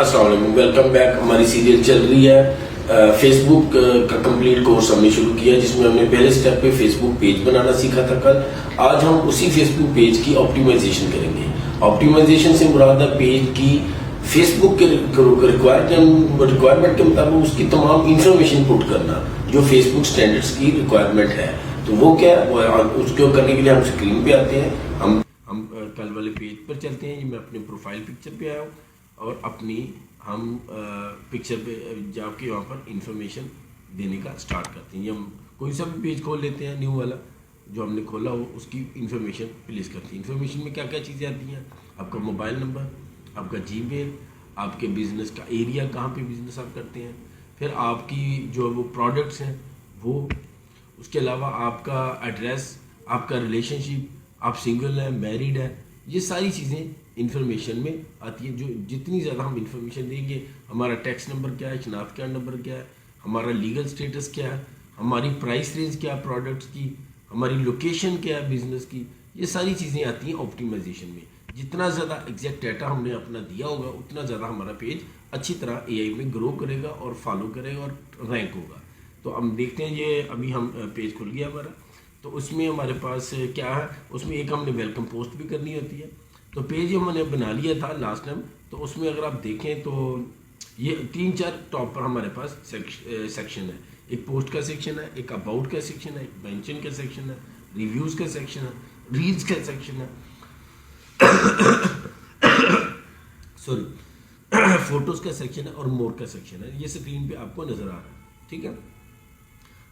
अस्सलाम वालेकुम, welcome back. हमारी सीरियल चल रही है फेसबुक का कंप्लीट कोर्स हमने शुरू किया जिसमें हमने पहले स्टेप पे फेसबुक पेज बनाना सीखा था कल। आज हम उसी फेसबुक पेज की ऑप्टिमाइजेशन करेंगे। ऑप्टिमाइजेशन से मुराद है पेज की फेसबुक के रिक्वायरमेंट के मुताबिक उसकी तमाम इंफॉर्मेशन पुट करना जो फेसबुक स्टैंडर्ड्स की रिक्वायरमेंट है। तो वो क्या है, वो उसको करने के लिए हम स्क्रीन पे आते हैं। हम कल वाले पेज पर चलते हैं। मैं अपने प्रोफाइल पिक्चर पे आया हूँ और अपनी हम पिक्चर पे जाके वहाँ पर इंफॉर्मेशन देने का स्टार्ट करते हैं। हम कोई सा भी पेज खोल लेते हैं, न्यू वाला जो हमने खोला हो उसकी इंफॉर्मेशन प्लेस करते हैं। इंफॉर्मेशन में क्या क्या चीज़ें आती हैं, आपका मोबाइल नंबर, आपका जीमेल, आपके बिजनेस का एरिया, कहाँ पे बिजनेस आप करते हैं, फिर आपकी जो वो प्रोडक्ट्स हैं वो, उसके अलावा आपका एड्रेस, आपका रिलेशनशिप, आप सिंगल है, मैरिड है, ये सारी चीज़ें इंफॉर्मेशन में आती है। जो जितनी ज़्यादा हम इंफॉर्मेशन देंगे, हमारा टैक्स नंबर क्या है, शनाख्त कार्ड नंबर क्या है, हमारा लीगल स्टेटस क्या है, हमारी प्राइस रेंज क्या है प्रोडक्ट्स की, हमारी लोकेशन क्या है बिजनेस की, ये सारी चीज़ें आती हैं ऑप्टिमाइजेशन में। जितना ज़्यादा एग्जैक्ट डाटा हमने अपना दिया होगा उतना ज़्यादा हमारा पेज अच्छी तरह एआई में ग्रो करेगा और फॉलो करेगा और रैंक होगा। तो हम देखते हैं, ये अभी हम पेज खुल गया हमारा। तो उसमें हमारे पास क्या है, उसमें एक हमने वेलकम पोस्ट भी करनी होती है। तो पेज हमने बना लिया था लास्ट टाइम। तो उसमें अगर आप देखें तो ये 3-4 टॉप पर हमारे पास सेक्शन है। एक पोस्ट का सेक्शन है, एक अबाउट का सेक्शन है, एक मेंशन का सेक्शन है, रिव्यूज़ का सेक्शन है, रील्स का सेक्शन है, सॉरी फोटोज़ का सेक्शन है और मोर का सेक्शन है। ये स्क्रीन पे आपको नज़र आ रहा है, ठीक है।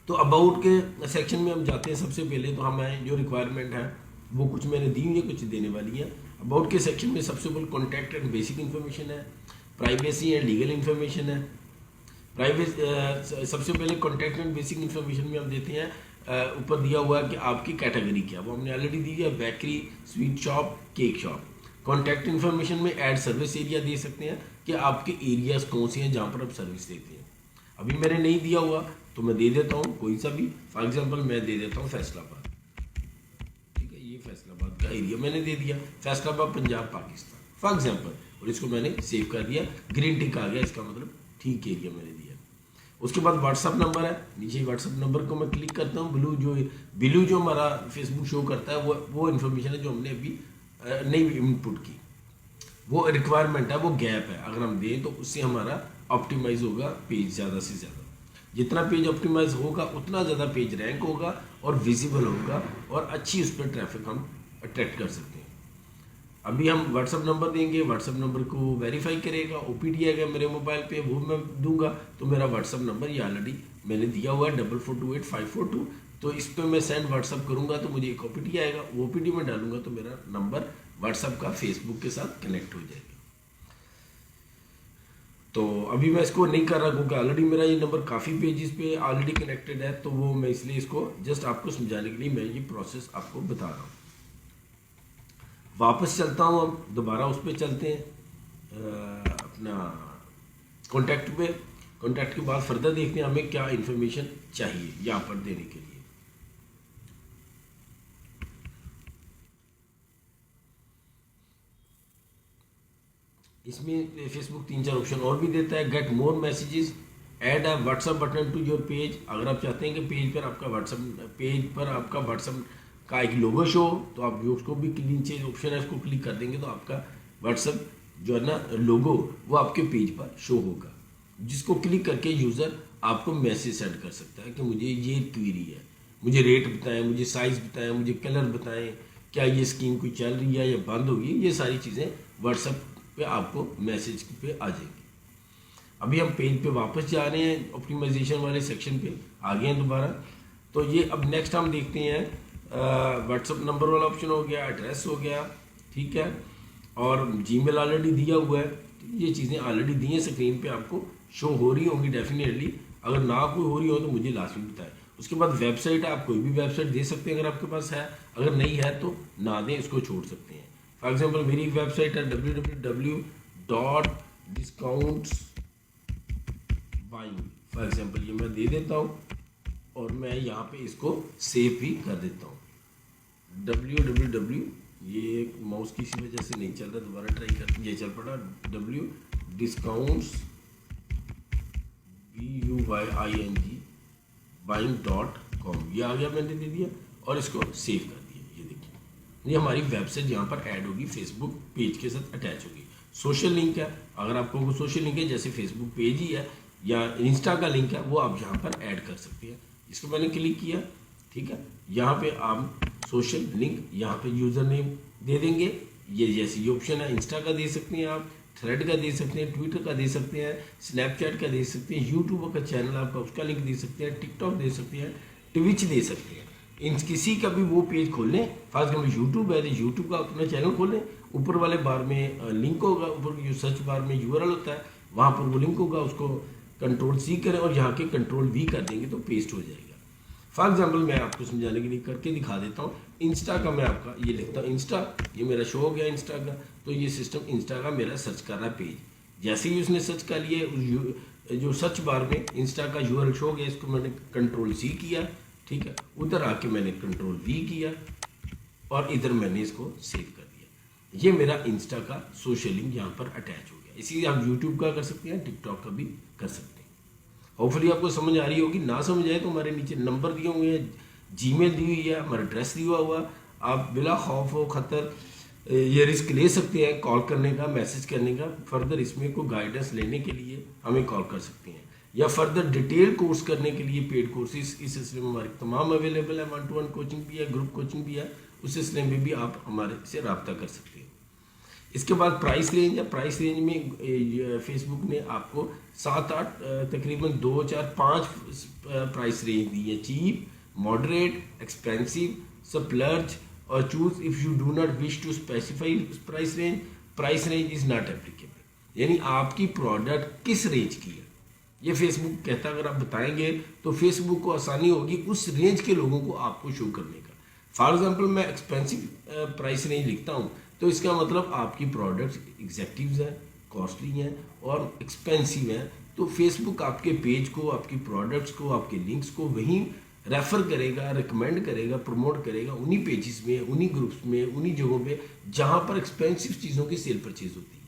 तो अबाउट के सेक्शन में हम जाते हैं। सबसे पहले तो हमें जो रिक्वायरमेंट है वो कुछ मैंने दी हुई है, कुछ देने वाली है। अबाउट के सेक्शन में सबसे पहले कॉन्टैक्ट एंड बेसिक इन्फॉर्मेशन है, प्राइवेसी एंड लीगल इन्फॉर्मेशन है। सबसे पहले कॉन्टैक्ट एंड बेसिक इन्फॉर्मेशन में हम देते हैं, ऊपर दिया हुआ है कि आपकी कैटेगरी क्या, वो हमने ऑलरेडी दी है, bakery, sweet shop, cake shop. Contact information में ऐड सर्विस एरिया दे सकते हैं कि आपके एरियाज कौन से हैं जहाँ पर आप सर्विस देते हैं। अभी मैंने नहीं दिया हुआ तो मैं दे देता हूँ कोई सा भी। फॉर एग्जांपल मैं दे देता हूँ फैसलाबाद, ठीक है, ये फैसलाबाद का एरिया मैंने दे दिया, फैसलाबाद पंजाब पाकिस्तान फॉर एग्जांपल, और इसको मैंने सेव कर दिया, ग्रीन टिक आ गया, इसका मतलब ठीक एरिया मैंने दिया। उसके बाद व्हाट्सअप नंबर है, नीचे व्हाट्सअप नंबर को मैं क्लिक करता हूँ। ब्लू जो हमारा फेसबुक शो करता है वो इन्फॉर्मेशन है जो हमने अभी नहीं इनपुट की, वो रिक्वायरमेंट है, वो गैप है। अगर हम दें तो उससे हमारा ऑप्टिमाइज होगा पेज ज़्यादा से ज़्यादा। जितना पेज ऑप्टिमाइज होगा उतना ज़्यादा पेज रैंक होगा और विजिबल होगा और अच्छी उस पर ट्रैफिक हम अट्रैक्ट कर सकते हैं। अभी हम व्हाट्सअप नंबर देंगे, व्हाट्सअप नंबर को वेरीफाई करेगा, ओपीडी आएगा मेरे मोबाइल पे, वो मैं दूंगा। तो मेरा व्हाट्सअप नंबर ये ऑलरेडी मैंने दिया हुआ है 4428-542। तो इस पर मैं सेंड व्हाट्सअप करूँगा तो मुझे एक ओपीडी आएगा, वो ओपीडी में डालूंगा तो मेरा नंबर व्हाट्सअप का फेसबुक के साथ कनेक्ट हो जाएगा। तो अभी मैं इसको नहीं कर रहा क्योंकि ऑलरेडी मेरा ये नंबर काफ़ी पेजेस पे ऑलरेडी कनेक्टेड है, तो वो मैं इसलिए इसको जस्ट आपको समझाने के लिए मैं ये प्रोसेस आपको बता रहा हूँ। वापस चलता हूँ, हम दोबारा उस पर चलते हैं अपना कॉन्टैक्ट पे। कॉन्टैक्ट के बाद फर्दर देखते हैं हमें क्या इन्फॉर्मेशन चाहिए यहाँ पर देने के लिए। इसमें फेसबुक 3-4 ऑप्शन और भी देता है। Get more messages, add a WhatsApp button to your page. अगर आप चाहते हैं कि पेज पर आपका व्हाट्सअप का एक लोगो शो हो तो आप उसको भी नीचे ऑप्शन है उसको क्लिक कर देंगे तो आपका व्हाट्सअप जो है ना लोगो वो आपके पेज पर शो होगा, जिसको क्लिक करके यूज़र आपको मैसेज सेंड कर सकता है कि मुझे ये क्वेरी है, मुझे रेट बताएं, मुझे साइज़ बताएं, मुझे कलर बताएं, क्या ये स्कीम कोई चल रही है या बंद होगी। ये सारी चीज़ें व्हाट्सअप पे आपको मैसेज पे आ जाएंगी। अभी हम पेज पे वापस जा रहे हैं, ऑप्टिमाइजेशन वाले सेक्शन पे आ गए हैं दोबारा। तो ये अब नेक्स्ट हम देखते हैं, व्हाट्सअप नंबर वाला ऑप्शन हो गया, एड्रेस हो गया, ठीक है, और जीमेल ऑलरेडी दिया हुआ है। ये चीज़ें ऑलरेडी दी हैं, स्क्रीन पे आपको शो हो रही होंगी डेफिनेटली। अगर ना कोई हो रही हो तो मुझे लास्ट में बताएं। उसके बाद वेबसाइट है, आप कोई भी वेबसाइट दे सकते हैं अगर आपके पास है, अगर नहीं है तो ना दें, इसको छोड़ सकते हैं। फॉर एग्जाम्पल मेरी वेबसाइट है www.discountsbuying, फॉर एग्जाम्पल ये मैं दे देता हूँ और मैं यहाँ पे इसको सेव भी कर देता हूँ। www, ये माउस किसी वजह से नहीं चल रहा, दोबारा ट्राई करते, ये चल पड़ा, डिस्काउंट्स BUYING ये आ गया, मैंने दे दिया और इसको सेव कर दिया। ये देखिए, ये हमारी वेबसाइट यहाँ पर ऐड होगी, फेसबुक पेज के साथ अटैच होगी। सोशल लिंक है, अगर आपको वो सोशल लिंक है जैसे फेसबुक पेज ही है या इंस्टा का लिंक है, वो आप यहाँ पर ऐड कर सकते हैं। इसको मैंने क्लिक किया, ठीक है। यहाँ पे आप सोशल लिंक, यहाँ पे यूजर नेम दे देंगे, ये जैसे ये ऑप्शन है। इंस्टा का दे सकते हैं आप, थ्रेड का दे सकते हैं, ट्विटर का दे सकते हैं, स्नैपचैट का दे सकते हैं, यूट्यूब का चैनल आपका उसका लिंक दे सकते हैं, टिकटॉक दे सकते हैं, ट्विच दे सकते हैं। इन किसी का भी वो पेज खोल लें, फॉर एग्जाम्पल यूट्यूब है तो यूट्यूब का अपना चैनल खोलें, ऊपर वाले बार में लिंक होगा, ऊपर जो सर्च बार में URL होता है वहाँ पर वो लिंक होगा, उसको Ctrl+C करें और यहाँ के Ctrl+V कर देंगे तो पेस्ट हो जाएगा। फॉर एग्जाम्पल मैं आपको समझाने के लिए करके दिखा देता हूँ। इंस्टा का मैं आपका ये लिखता हूँ, इंस्टा, ये मेरा शो हो गया इंस्टा का, तो ये सिस्टम इंस्टा का मेरा सर्च कर रहा है पेज। जैसे ही उसने सर्च कर लिया, जो सर्च बार में इंस्टा का URL शो हो गया, इसको मैंने Ctrl+C किया, ठीक है। उधर आके मैंने Ctrl+V किया और इधर मैंने इसको सेव कर दिया। ये मेरा इंस्टा का सोशल लिंक यहाँ पर अटैच हो गया। इसी आप यूट्यूब का कर सकते हैं, टिकटॉक का भी कर सकते हैं। होपफुली आपको समझ आ रही होगी। ना समझ आए तो हमारे नीचे नंबर दिए हुए हैं, जीमेल दी हुई है, हमारा एड्रेस दिया हुआ, आप बिला खौफ व खतर ये रिस्क ले सकते हैं कॉल करने का, मैसेज करने का। फर्दर इसमें कोई गाइडेंस लेने के लिए हमें कॉल कर सकते हैं, या फर्दर डिटेल कोर्स करने के लिए पेड कोर्सेज इस सिलसिले में हमारे तमाम अवेलेबल है। 1-to-1 कोचिंग भी है, ग्रुप कोचिंग भी है, उस सिलसिले में भी आप हमारे से रब्ता कर सकते हैं। इसके बाद प्राइस रेंज है। प्राइस रेंज में फेसबुक ने आपको 7-8 तकरीबन 2-4-5 प्राइस रेंज दी है। चीप, मॉडरेट, एक्सपेंसिव, सप्लर्ज और choose if you do not wish to specify price range, price range is not applicable. यानी आपकी प्रोडक्ट किस रेंज की है ये फेसबुक कहता है। अगर आप बताएंगे तो फेसबुक को आसानी होगी उस रेंज के लोगों को आपको शो करने का। फॉर एग्जाम्पल मैं एक्सपेंसिव प्राइस रेंज लिखता हूँ तो इसका मतलब आपकी प्रोडक्ट्स एग्जैक्टिव्स हैं, कॉस्टली हैं और एक्सपेंसिव हैं। तो फेसबुक आपके पेज को, आपकी प्रोडक्ट्स को, आपके लिंक्स को वहीं रेफर करेगा, रिकमेंड करेगा, प्रमोट करेगा उन्हीं पेजेस में, उन्हीं ग्रुप्स में, उन्हीं जगहों पे जहाँ पर एक्सपेंसिव चीज़ों की सेल परचेज होती है।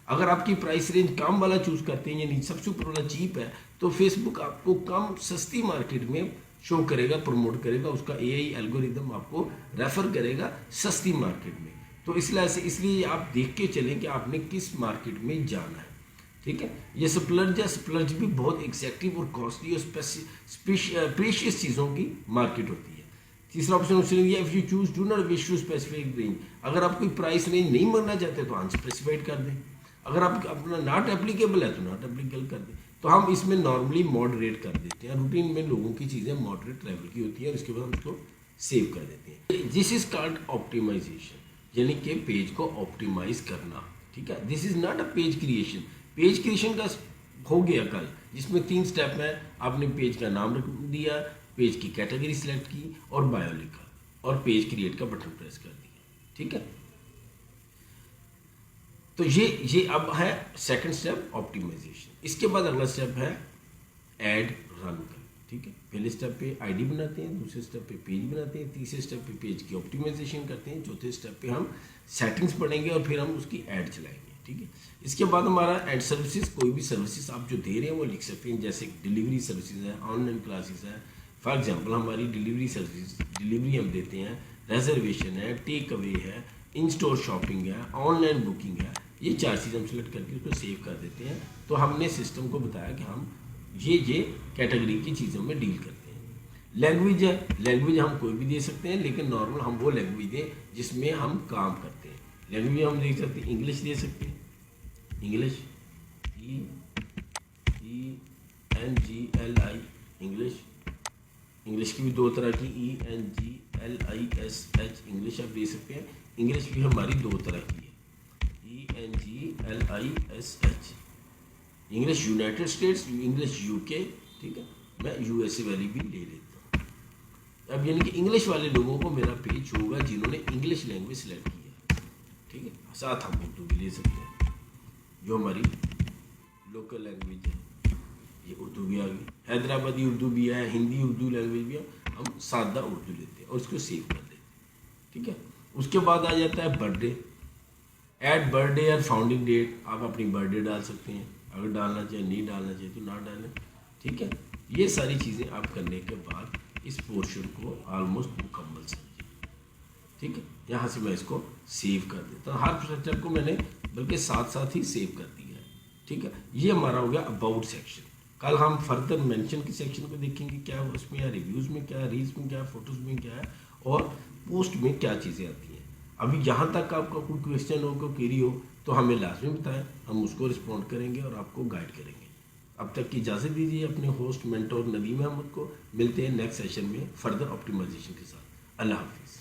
अगर आपकी प्राइस रेंज कम वाला चूज करते हैं, यानी सबसे ऊपर वाला चीप है, तो फेसबुक आपको कम सस्ती मार्केट में शो करेगा, प्रमोट करेगा, उसका AI एल्गोरिदम आपको रेफर करेगा सस्ती मार्केट में। तो इसलिए आप देख के चलें कि आपने किस मार्केट में जाना है, ठीक है। ये सप्लर्ज है, सप्लर्ज भी बहुत एग्जैक्टिव और कॉस्टली और प्रेशियस चीज़ों की मार्केट होती है। तीसरा ऑप्शन उसने दिया, if you choose do not wish to specific range. अगर आप कोई प्राइस रेंज नहीं मानना चाहते तो अनस्पेसिफाइड कर दें। अगर आप अपना नॉट एप्लीकेबल है तो नॉट एप्लीकेबल कर दें। तो हम इसमें नॉर्मली मॉडरेट कर देते हैं। रूटीन में लोगों की चीज़ें मॉडरेट लेवल की होती है और इसके बाद हम उसको सेव कर देते हैं। दिस इज कॉल्ड ऑप्टिमाइजेशन, यानी कि पेज को ऑप्टिमाइज करना, ठीक है। This is not a page creation. Page creation का हो गया कल, जिसमें 3 स्टेप है। आपने पेज का नाम रख दिया, पेज की कैटेगरी सिलेक्ट की और बायो लिखा और पेज क्रिएट का बटन प्रेस कर दिया, ठीक है। तो ये अब है सेकंड स्टेप ऑप्टिमाइजेशन। इसके बाद अगला स्टेप है ऐड रन कर, ठीक है। पहले स्टेप पे आईडी बनाते हैं, दूसरे स्टेप पे पेज बनाते हैं, तीसरे स्टेप पे पेज की ऑप्टिमाइजेशन करते हैं, चौथे स्टेप पे हम सेटिंग्स पढ़ेंगे और फिर हम उसकी ऐड चलाएंगे, ठीक है। इसके बाद हमारा ऐड सर्विसेज, कोई भी सर्विसेज आप जो दे रहे हैं वो लिख सकते हैं, जैसे डिलीवरी सर्विसेज है, ऑनलाइन क्लासेस है। फॉर एग्जाम्पल हमारी डिलीवरी सर्विस, डिलीवरी हम देते हैं, रिजर्वेशन है, टेक अवे है, इन स्टोर शॉपिंग है, ऑनलाइन बुकिंग है। ये 4 चीज़ हम सेलेक्ट करके उसको सेव कर देते हैं। तो हमने सिस्टम को बताया कि हम ये कैटेगरी की चीज़ों में डील करते हैं। लैंग्वेज है, लैंग्वेज हम कोई भी दे सकते हैं, लेकिन नॉर्मल हम वो लैंग्वेज दें जिसमें हम काम करते हैं। लैंग्वेज हम दे सकते हैं, इंग्लिश दे सकते हैं, इंग्लिश ENGLI इंग्लिश। इंग्लिश की भी 2 तरह की ENGLISH इंग्लिश आप दे सकते हैं। इंग्लिश भी हमारी 2 तरह की है, ENGLISH English United states, English UK, ठीक है। मैं USA वाली भी ले लेता हूँ। अब यानी कि इंग्लिश वाले लोगों को मेरा पेज होगा जिन्होंने इंग्लिश लैंग्वेज सेलेक्ट किया, ठीक है। साथ हम उर्दू भी ले सकते हैं, जो हमारी लोकल लैंग्वेज है। ये उर्दू भी आ गई, हैदराबादी उर्दू भी है, हिंदी उर्दू लैंग्वेज भी है। हम सादा उर्दू लेते हैं और उसको सेव कर देते हैं, ठीक है। उसके बाद आ जाता है बर्थडे, ऐड बर्थडे या फाउंडिंग डेट, आप अपनी बर्थडे डाल सकते हैं, अगर डालना चाहिए, नहीं डालना चाहिए तो ना डालें। ठीक है, ये सारी चीज़ें आप करने के बाद इस पोर्शन को ऑलमोस्ट मुकम्मल समझिए। ठीक है, यहाँ से मैं इसको सेव कर देता हूँ। हर स्ट्रक्चर को मैंने बल्कि साथ साथ ही सेव कर दिया है। ठीक है, ये हमारा हो गया अबाउट सेक्शन। कल हम फर्दर मेंशन के सेक्शन को देखेंगे, क्या है उसमें, या रिव्यूज़ में क्या है, रील्स में क्या है, फोटोज़ में क्या है, और पोस्ट में क्या चीज़ें आती हैं। अभी यहाँ तक आपका कोई क्वेश्चन हो, कोई क्वेरी हो तो हमें लाजमी बताएं, हम उसको रिस्पॉन्ड करेंगे और आपको गाइड करेंगे। अब तक की इजाज़त दीजिए अपने होस्ट मेंटोर नदीम अहमद को। मिलते हैं नेक्स्ट सेशन में फर्दर ऑप्टिमाइजेशन के साथ। अल्लाह हाफिज़।